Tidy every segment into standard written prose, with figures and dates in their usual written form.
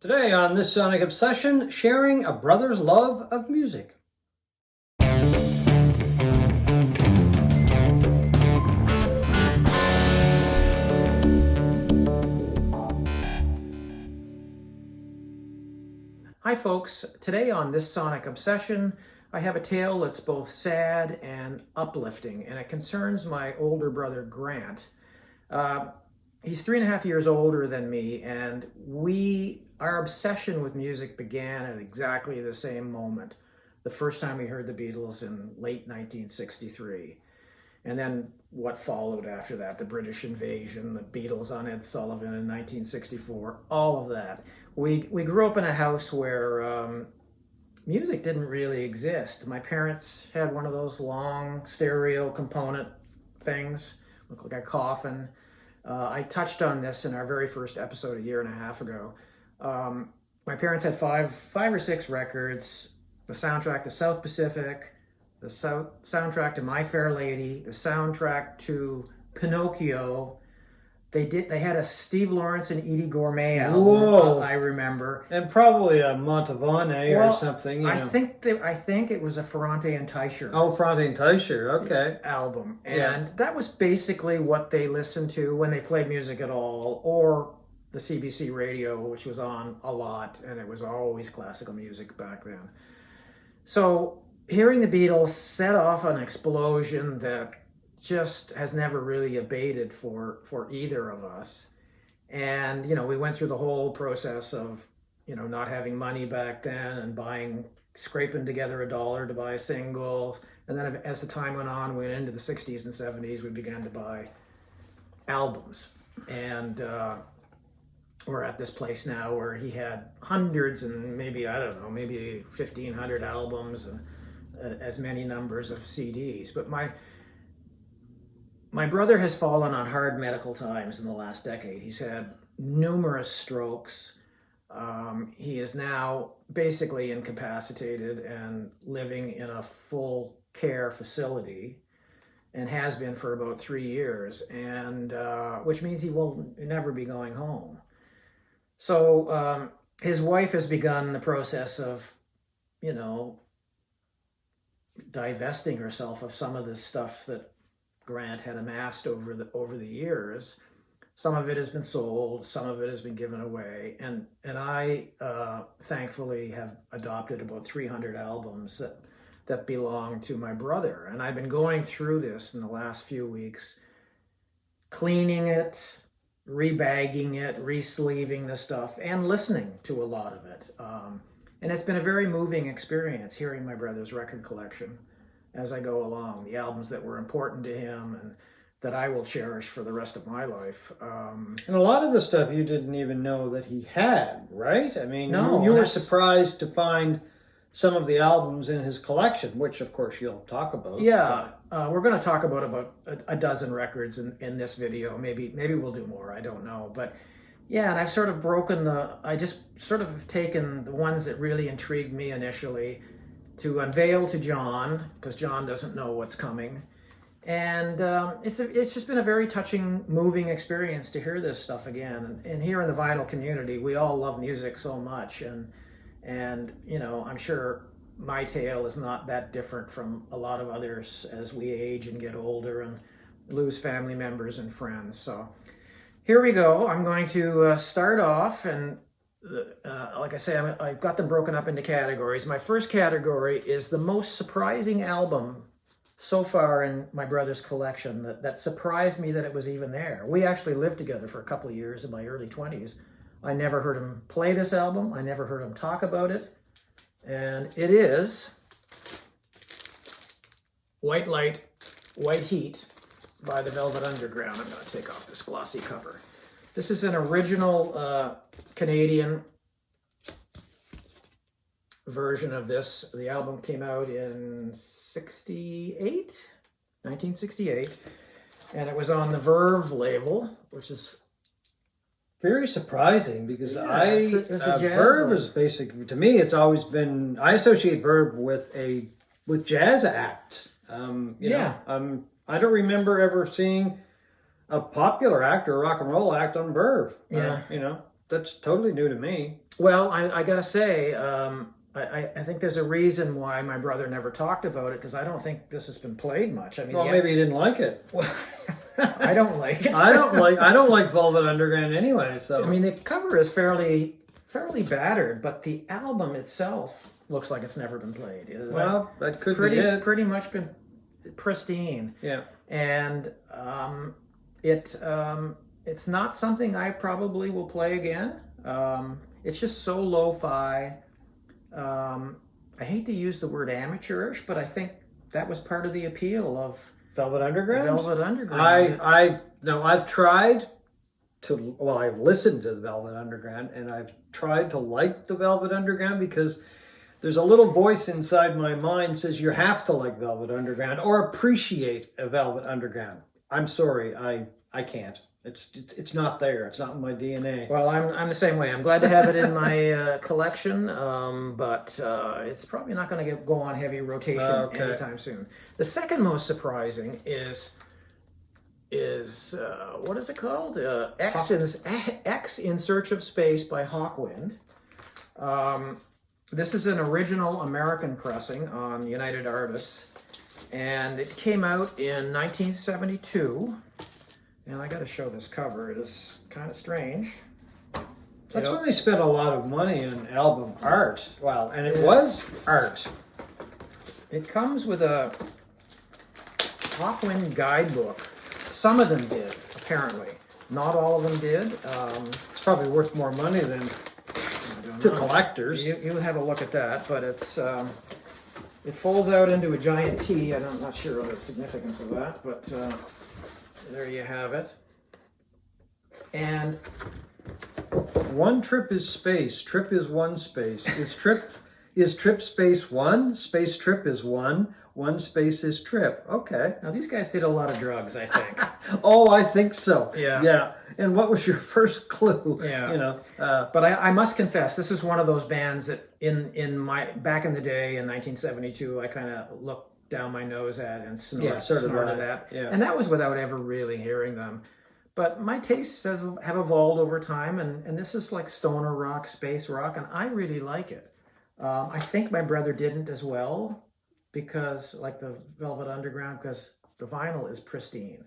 Today on this Sonic Obsession, sharing a brother's love of music. Hi folks, today on this Sonic Obsession, I have a tale that's both sad and uplifting, and it concerns my older brother Grant. He's 3.5 years older than me, and our obsession with music began at exactly the same moment. The first time we heard the Beatles in late 1963. And then what followed after that, the British invasion, the Beatles on Ed Sullivan in 1964, all of that. We grew up in a house where music didn't really exist. My parents had one of those long stereo component things, looked like a coffin. I touched on this in our very first episode a year and a half ago. My parents had five or six records, the soundtrack to South Pacific, the soundtrack to My Fair Lady, the soundtrack to Pinocchio. They had a Steve Lawrence and Edie Gourmet album. Whoa. I remember, And probably a Montavone or something. I think it was a Ferrante and Teicher. Oh, Ferrante and Teicher, okay. Album, and that was basically what they listened to when they played music at all, or the CBC radio, which was on a lot, and it was always classical music back then. So hearing the Beatles set off an explosion that just has never really abated for either of us. And, we went through the whole process of, not having money back then and scraping together $1 to buy singles. And then as the time went on, we went into the 60s and 70s, we began to buy albums. And we're at this place now where he had hundreds and maybe 1,500 albums and as many numbers of CDs. But my brother has fallen on hard medical times in the last decade. He's had numerous strokes. He is now basically incapacitated and living in a full care facility, and has been for about 3 years, and which means he will never be going home. So his wife has begun the process of, divesting herself of some of this stuff that Grant had amassed over the years. Some of it has been sold, some of it has been given away, and I thankfully have adopted about 300 albums that belong to my brother. And I've been going through this in the last few weeks, cleaning it, rebagging it, re-sleeving the stuff, and listening to a lot of it. And it's been a very moving experience hearing my brother's record collection as I go along, the albums that were important to him and that I will cherish for the rest of my life. And a lot of the stuff you didn't even know that he had, right? I mean, no, you were surprised to find some of the albums in his collection, which of course you'll talk about. Yeah, we're going to talk about a dozen records in this video. Maybe we'll do more, I don't know. But yeah, and I've sort of I just sort of have taken the ones that really intrigued me initially to unveil to John, because John doesn't know what's coming. And it's just been a very touching, moving experience to hear this stuff again. And here in the vinyl community, we all love music so much. And I'm sure my tale is not that different from a lot of others as we age and get older and lose family members and friends. So here we go. I'm going to start off, and like I say, I've got them broken up into categories. My first category is the most surprising album so far in my brother's collection that surprised me that it was even there. We actually lived together for a couple of years in my early 20s. I never heard him play this album. I never heard him talk about it. And it is White Light, White Heat by the Velvet Underground. I'm going to take off this glossy cover. This is an original Canadian version of this. The album came out in 1968, and it was on the Verve label, which is very surprising because it's a jazz Verve is basically, to me, it's always been, I associate Verve with jazz act. I don't remember ever seeing a popular act or a rock and roll act on Verve. That's totally new to me. Well, I gotta say, I think there's a reason why my brother never talked about it, because I don't think this has been played much. I mean, Well, maybe he didn't like it. I don't like it. I don't like Velvet Underground anyway. So I mean, the cover is fairly battered, but the album itself looks like it's never been played. That could be it. Pretty much been pristine. Yeah. And it's not something I probably will play again. It's just so lo-fi. I hate to use the word amateurish, but I think that was part of the appeal of Velvet Underground. Velvet Underground. I've tried to. Well, I've listened to the Velvet Underground, and I've tried to like the Velvet Underground because there's a little voice inside my mind says you have to like Velvet Underground or appreciate a Velvet Underground. I'm sorry, I can't. It's not there. It's not in my DNA. Well, I'm the same way. I'm glad to have it in my collection, but it's probably not going to go on heavy rotation anytime soon. The second most surprising is what is it called? X in Search of Space by Hawkwind. This is an original American pressing on United Artists, and it came out in 1972. And I got to show this cover. It is kind of strange. That's when they spent a lot of money on album art. Well, and it was art. It comes with a Hawkwind guidebook. Some of them did, apparently. Not all of them did. It's probably worth more money than to collectors. You have a look at that, but it's it folds out into a giant T. I'm not sure of the significance of that, but there you have it. And one trip is space. Trip is one space. Is trip space one? Space trip is one. One space is trip. Okay. Now these guys did a lot of drugs, I think. Oh, I think so. Yeah. Yeah. And what was your first clue? Yeah. But I must confess, this is one of those bands that in my back in the day in 1972, I kind of looked down my nose at and snorted at. Yeah. And that was without ever really hearing them. But my tastes have evolved over time, and this is like stoner rock, space rock, and I really like it. I think my brother didn't as well, because like the Velvet Underground, because the vinyl is pristine.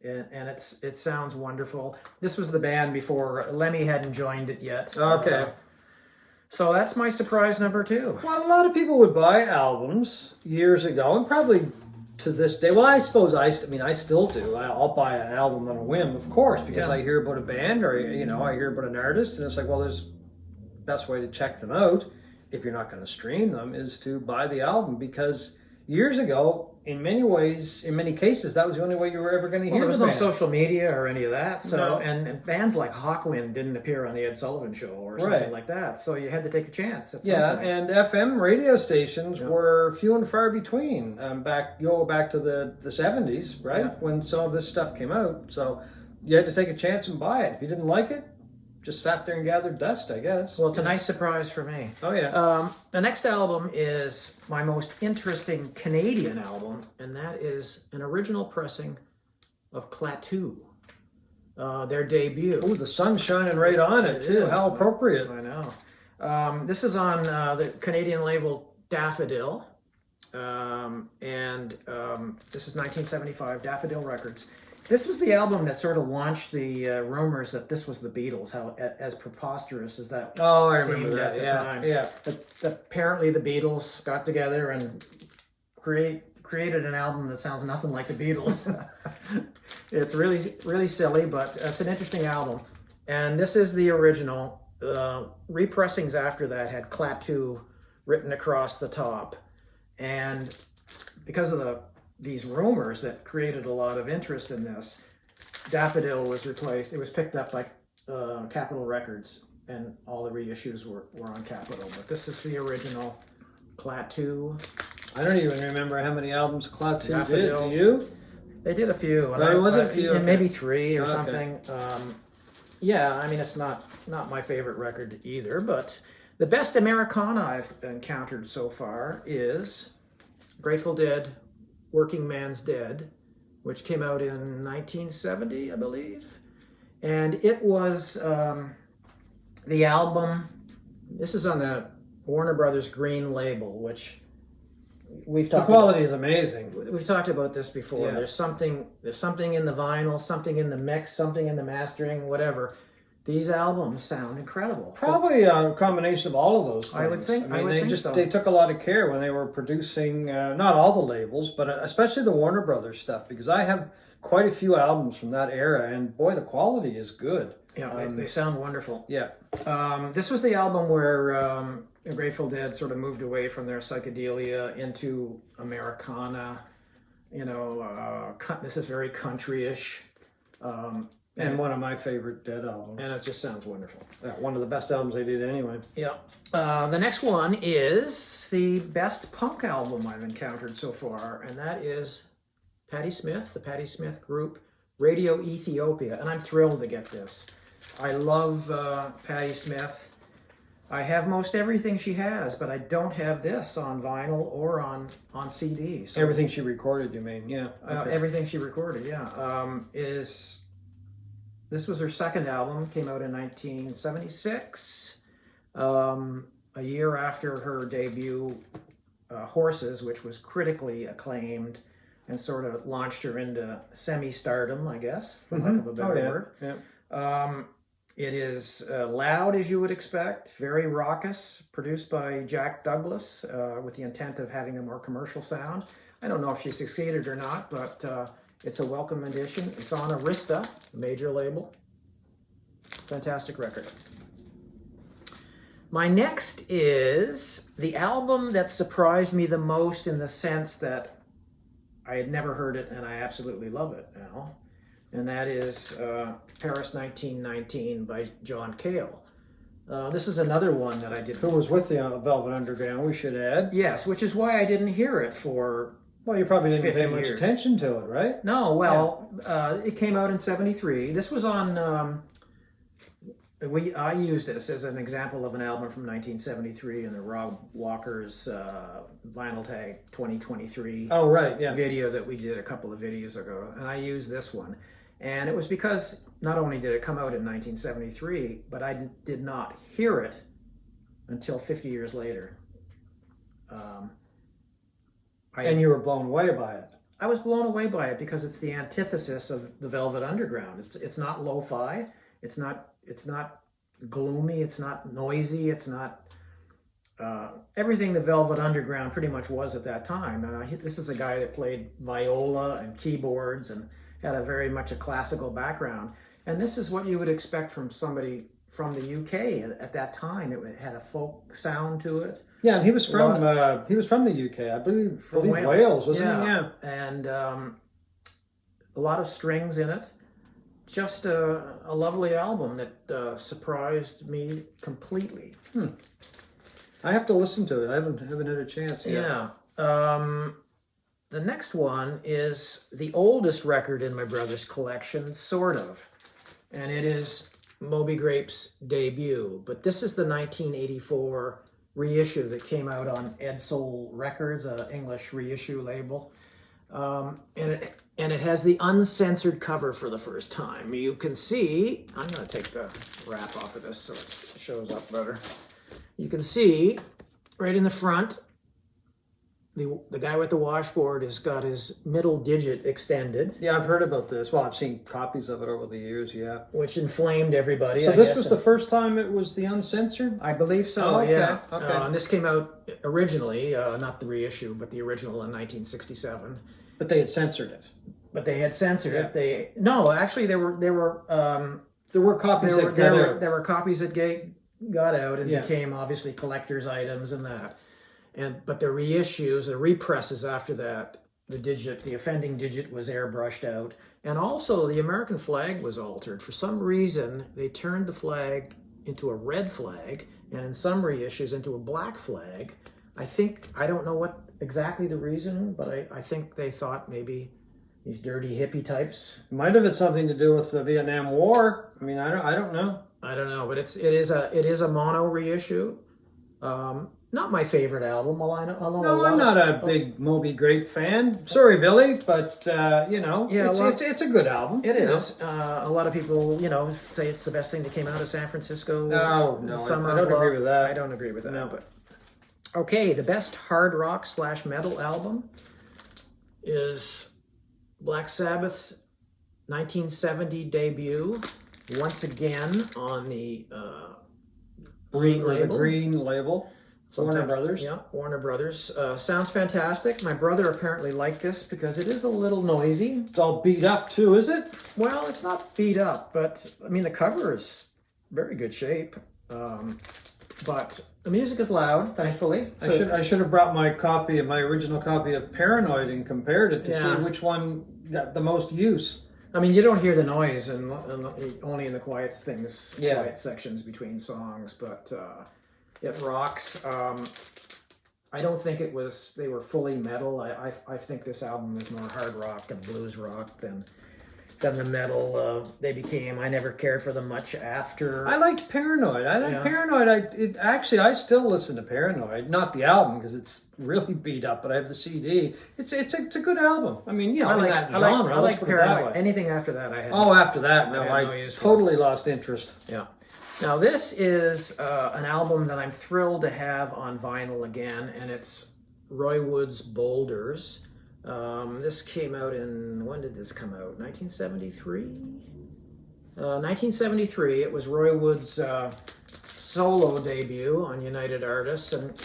And it sounds wonderful. This was the band before Lemmy hadn't joined it yet. Okay. So that's my surprise number 2. Well, a lot of people would buy albums years ago, and probably to this day. Well, I suppose I still do. I'll buy an album on a whim, of course, because I hear about a band or I hear about an artist, and it's like, well, there's best way to check them out if you're not going to stream them is to buy the album, because years ago, in many ways, in many cases, that was the only way you were ever going to hear there was the no band. social media or any of that. So, No. and bands like Hawkwind didn't appear on the Ed Sullivan Show or something like that. So you had to take a chance. At some point. And FM radio stations were few and far between. Back to the 70s, right? Yeah. When some of this stuff came out. So you had to take a chance and buy it. If you didn't like it, just sat there and gathered dust, I guess. Well, it's a nice surprise for me. Oh, yeah. The next album is my most interesting Canadian album, and that is an original pressing of Klatoon, their debut. Oh, the sun's shining right on it, too. Is. How appropriate. I know. This is on the Canadian label Daffodil, and this is 1975, Daffodil Records. This was the album that sort of launched the rumors that this was the Beatles, as preposterous as that seemed at the time. Yeah. Apparently the Beatles got together and created an album that sounds nothing like the Beatles. It's really, really silly, but it's an interesting album. And this is the original. Repressings after that had Klatoon written across the top. And because of these rumors that created a lot of interest in this, Daffodil was replaced. It was picked up by Capitol Records, and all the reissues were on Capitol. But this is the original Klatoon. I don't even remember how many albums Klatoon did. Daffodil. Do you? They did a few. No, it wasn't a few. Okay. Maybe 3 or Okay. something. It's not my favorite record either, but the best Americana I've encountered so far is Grateful Dead, Working Man's Dead, which came out in 1970, I believe. And it was the album This is on the Warner Brothers green label, which we've The talked quality is amazing. We've talked about this before. Yeah. There's something in the vinyl, something in the mix, something in the mastering, whatever. These albums sound incredible. Probably a combination of all of those things. I would think. I would they think just so. they took a lot of care when they were producing not all the labels, but especially the Warner Brothers stuff, because I have quite a few albums from that era, and boy, the quality is good. Yeah, they sound wonderful. Yeah. This was the album where Grateful Dead sort of moved away from their psychedelia into Americana. You know, this is very country-ish. And one of my favorite Dead albums. And it just sounds wonderful. Yeah, one of the best albums they did anyway. Yeah. The next one is the best punk album I've encountered so far, and that is Patti Smith, the Patti Smith group, Radio Ethiopia. And I'm thrilled to get this. I love Patti Smith. I have most everything she has, but I don't have this on vinyl or on CD. So, Everything she recorded, you mean? Yeah. Okay. everything she recorded, yeah. This was her second album, came out in 1976, a year after her debut, Horses, which was critically acclaimed and sort of launched her into semi-stardom, I guess, for lack of a better word. Yeah. It is loud, as you would expect, very raucous, produced by Jack Douglas with the intent of having a more commercial sound. I don't know if she succeeded or not, but it's a welcome addition. It's on Arista, a major label. Fantastic record. My next is the album that surprised me the most in the sense that I had never heard it and I absolutely love it now. And that is Paris 1919 by John Cale. This is another one that I did. Who was with the Velvet Underground, we should add. Yes, which is why I didn't hear it for... Well, you probably didn't pay 50 much years. attention to it, right? No, well, it came out in 73. This was on... I used this as an example of an album from 1973 in the Rob Walker's Vinyl Tag 2023 Oh, right, yeah. video that we did a couple of videos ago. And I used this one. And it was because not only did it come out in 1973, but I did not hear it until 50 years later. And you were blown away by it. I was blown away by it because it's the antithesis of the Velvet Underground. It's not lo-fi. It's not gloomy. It's not noisy. It's not everything the Velvet Underground pretty much was at that time. And this is a guy that played viola and keyboards and had a very much a classical background. And this is what you would expect from somebody from the UK at that time. It had a folk sound to it. Yeah, and he was from the UK, I believe. From Wales, wasn't he? Yeah. And a lot of strings in it. Just a lovely album that surprised me completely. I have to listen to it. I haven't had a chance yet. Yeah. The next one is the oldest record in my brother's collection, sort of. And it is Moby Grape's debut. But this is the 1984 reissue that came out on Ed Soul Records, an English reissue label. And it has the uncensored cover for the first time. You can see, I'm going to take the wrap off of this so it shows up better. You can see right in the front, the guy with the washboard has got his middle digit extended. Yeah, I've heard about this. Well, I've seen copies of it over the years, yeah. Which inflamed everybody. So this was the first time it was the uncensored? I believe so, Oh, okay, yeah. okay. And this came out originally, not the reissue, but the original in 1967. But they had censored it. But they had censored Yeah. it. Actually, there were copies that got out. there were copies that got out and Yeah. became obviously collector's items and that. But the reissues, the represses after that, the offending digit was airbrushed out, and also the American flag was altered. For some reason, they turned the flag into a red flag, and in some reissues into a black flag. I don't know what exactly the reason, but I think they thought maybe these dirty hippie types. Might have had something to do with the Vietnam War. I mean, I don't know. I don't know, but it is a mono reissue. not my favorite album. No, I'm not a big Moby Grape fan. Sorry, Billy, but it's a good album. It is. A lot of people, say it's the best thing that came out of San Francisco. No, I don't agree with that. I don't agree with that. No. But okay, the best hard rock / metal album is Black Sabbath's 1970 debut. Once again on the green label. Warner Brothers. Yeah, Warner Brothers. Sounds fantastic. My brother apparently liked this because it is a little noisy. It's all beat up too, is it? Well, it's not beat up, but I mean the cover is very good shape. But the music is loud, thankfully. I should have brought my original copy of Paranoid and compared it to see which one got the most use. I mean, you don't hear the noise only in the quiet sections between songs, but it rocks. I don't think they were fully metal. I think this album is more hard rock and blues rock than the metal they became. I never cared for them much after. I liked Paranoid. Paranoid. I still listen to Paranoid. Not the album because it's really beat up, but I have the CD. It's a good album. I mean, I like Paranoid. Anything after that, I had. Oh, after that, I totally lost interest. Yeah. Now this is an album that I'm thrilled to have on vinyl again, and it's Roy Wood's Boulders. This came out when did this come out? 1973? 1973. It was Roy Wood's solo debut on United Artists, and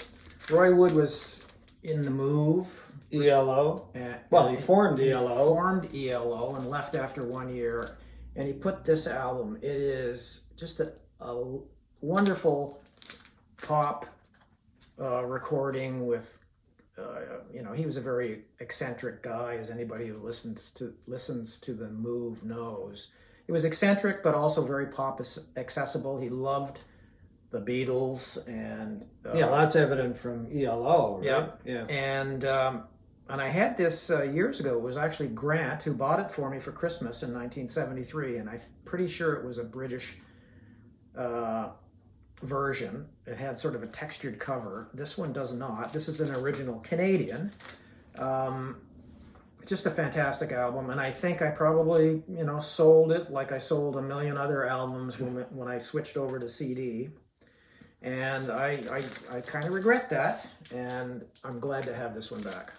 Roy Wood was in The Move. ELO. He formed ELO. Formed ELO and left after 1 year, and he put this album. It is just a wonderful pop recording with. He was a very eccentric guy, as anybody who listens to The Move knows. He was eccentric, but also very pop accessible. He loved the Beatles, and that's evident from ELO. Right? Yeah. And I had this years ago. It was actually Grant who bought it for me for Christmas in 1973, and I'm pretty sure it was a British version. It had sort of a textured cover. This one does not. This is an original Canadian. Just a fantastic album, and I think I probably sold it like I sold a million other albums when I switched over to CD, and I kind of regret that, and I'm glad to have this one back.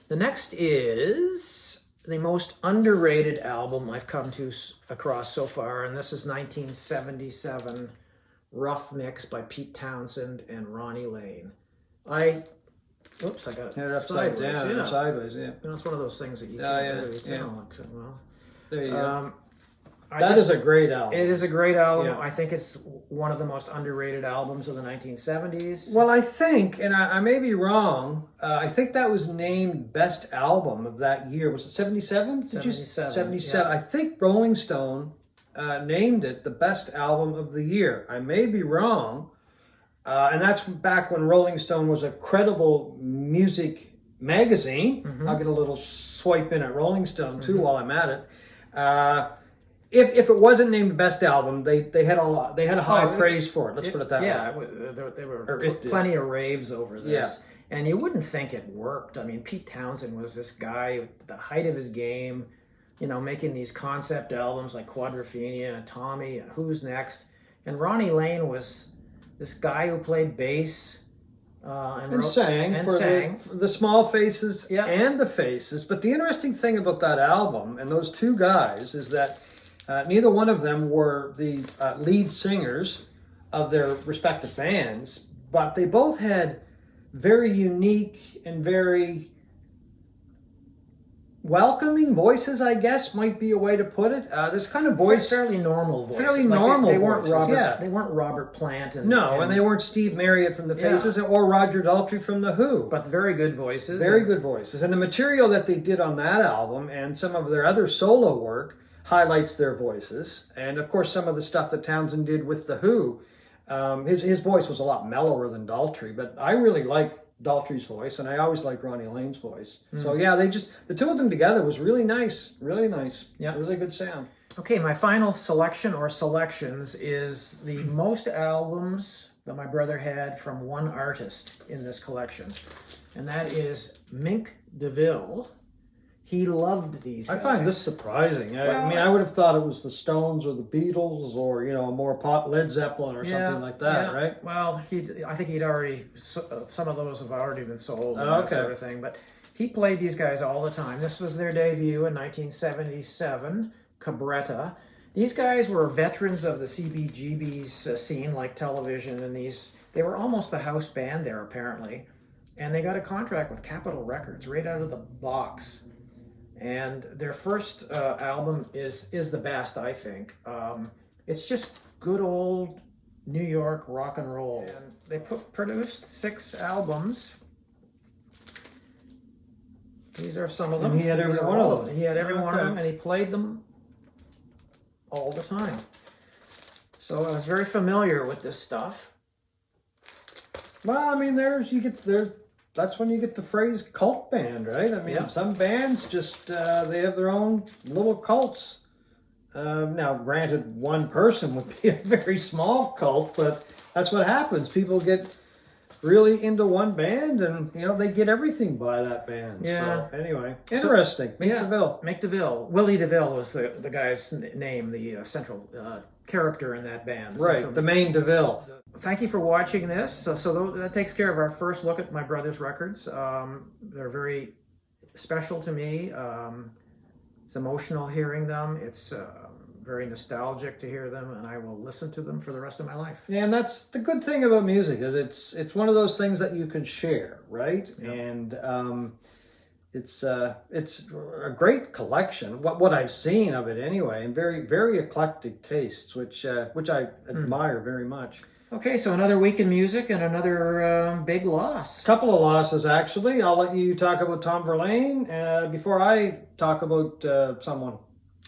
The next is the most underrated album I've come across so far, and this is 1977 Rough Mix by Pete Townsend and Ronnie Lane. I got it upside down, sideways, yeah. It's one of those things that you can't really tell. Well, there you go. That is a great album. It is a great album. Yeah. I think it's one of the most underrated albums of the 1970s. Well, I think, and I may be wrong, I think that was named Best Album of that year. Was it 77? 77. Yeah. I think Rolling Stone named it the Best Album of the Year. I may be wrong. And that's back when Rolling Stone was a credible music magazine. Mm-hmm. I'll get a little swipe in at Rolling Stone, too, while I'm at it. If it wasn't named Best Album, they had a high praise for it. Let's put it that way. Yeah, there were plenty of raves over this. Yeah. And you wouldn't think it worked. I mean, Pete Townsend was this guy at the height of his game, making these concept albums like Quadrophenia and Tommy and Who's Next. And Ronnie Lane was this guy who played bass and sang the Small Faces and the Faces. But the interesting thing about that album and those two guys is that neither one of them were the lead singers of their respective bands, but they both had very unique and very welcoming voices, I guess might be a way to put it. There's kind of fairly normal voices. Fairly normal they weren't voices, They weren't Robert Plant. And they weren't Steve Marriott from the Faces or Roger Daltrey from the Who. But very good voices. Very good voices. And the material that they did on that album and some of their other solo work highlights their voices. And of course, some of the stuff that Townsend did with the Who, his voice was a lot mellower than Daltrey, but I really like Daltrey's voice, and I always liked Ronnie Lane's voice. So the two of them together was really nice. Yeah, really good sound. Okay, my final selection or selections is the most albums that my brother had from one artist in this collection, and that is Mink DeVille. He loved these guys. I find this surprising. I mean, I would have thought it was the Stones or the Beatles or, you know, more pop Led Zeppelin or something like that, right? Well, I think he'd already, some of those have already been sold and Okay. that sort of thing. But he played these guys all the time. This was their debut in 1977, Cabretta. These guys were veterans of the CBGB's scene, like television, and they were almost the house band there, apparently. And they got a contract with Capitol Records right out of the box. And their first album is the best, I think. It's just good old New York rock and roll. And they produced 6 albums. These are some of them. And he had every one of them. He had every one of them, and he played them all the time. So I was very familiar with this stuff. Well, I mean, that's when you get the phrase cult band, right? I mean, some bands just, they have their own little cults. Now, granted, one person would be a very small cult, but that's what happens. People get really into one band and, you know, they get everything by that band. Yeah. So, anyway, interesting. Mink DeVille. Mink DeVille. Willie DeVille was the guy's name, the central character in that band. Right, the main DeVille. Thank you for watching this. So that takes care of our first look at my brother's records. They're very special to me. It's emotional hearing them. It's very nostalgic to hear them, and I will listen to them for the rest of my life. Yeah, and that's the good thing about music, is it's one of those things that you can share, right? Yeah. And it's a great collection. What I've seen of it anyway, and very, very eclectic tastes, which I admire very much. Okay, so another week in music and another big loss. Couple of losses, actually. I'll let you talk about Tom Verlaine before I talk about someone.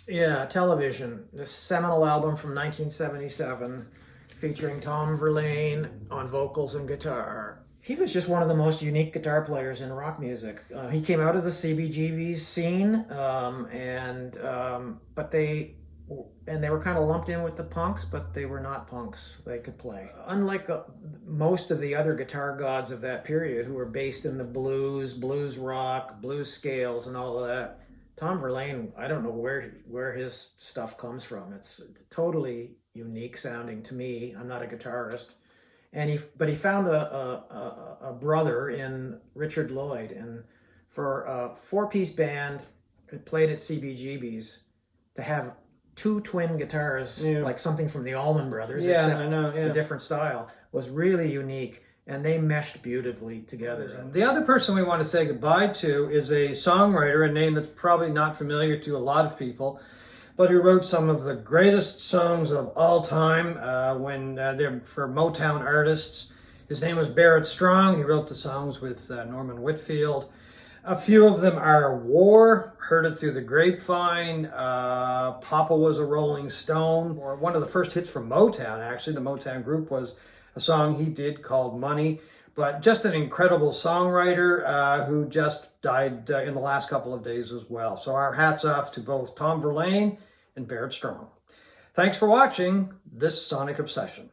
Yeah, Television, this seminal album from 1977 featuring Tom Verlaine on vocals and guitar. He was just one of the most unique guitar players in rock music. He came out of the CBGB scene, but they were kind of lumped in with the punks, but they were not punks. They could play. Unlike most of the other guitar gods of that period, who were based in the blues rock, blues scales, and all of that, Tom Verlaine, I don't know where his stuff comes from. It's totally unique sounding to me. I'm not a guitarist, but he found a brother in Richard Lloyd, and for a 4-piece band that played at CBGB's, to have 2 twin guitars, like something from the Allman Brothers, except I know, a different style, was really unique. And they meshed beautifully together. The other person we want to say goodbye to is a songwriter, a name that's probably not familiar to a lot of people, but who wrote some of the greatest songs of all time when they're for Motown artists. His name was Barrett Strong. He wrote the songs with Norman Whitfield. A few of them are War, Heard It Through the Grapevine, Papa Was a Rolling Stone, or one of the first hits from Motown, actually. The Motown group was a song he did called Money, but just an incredible songwriter who just died in the last couple of days as well. So our hats off to both Tom Verlaine and Barrett Strong. Thanks for watching this Sonic Obsession.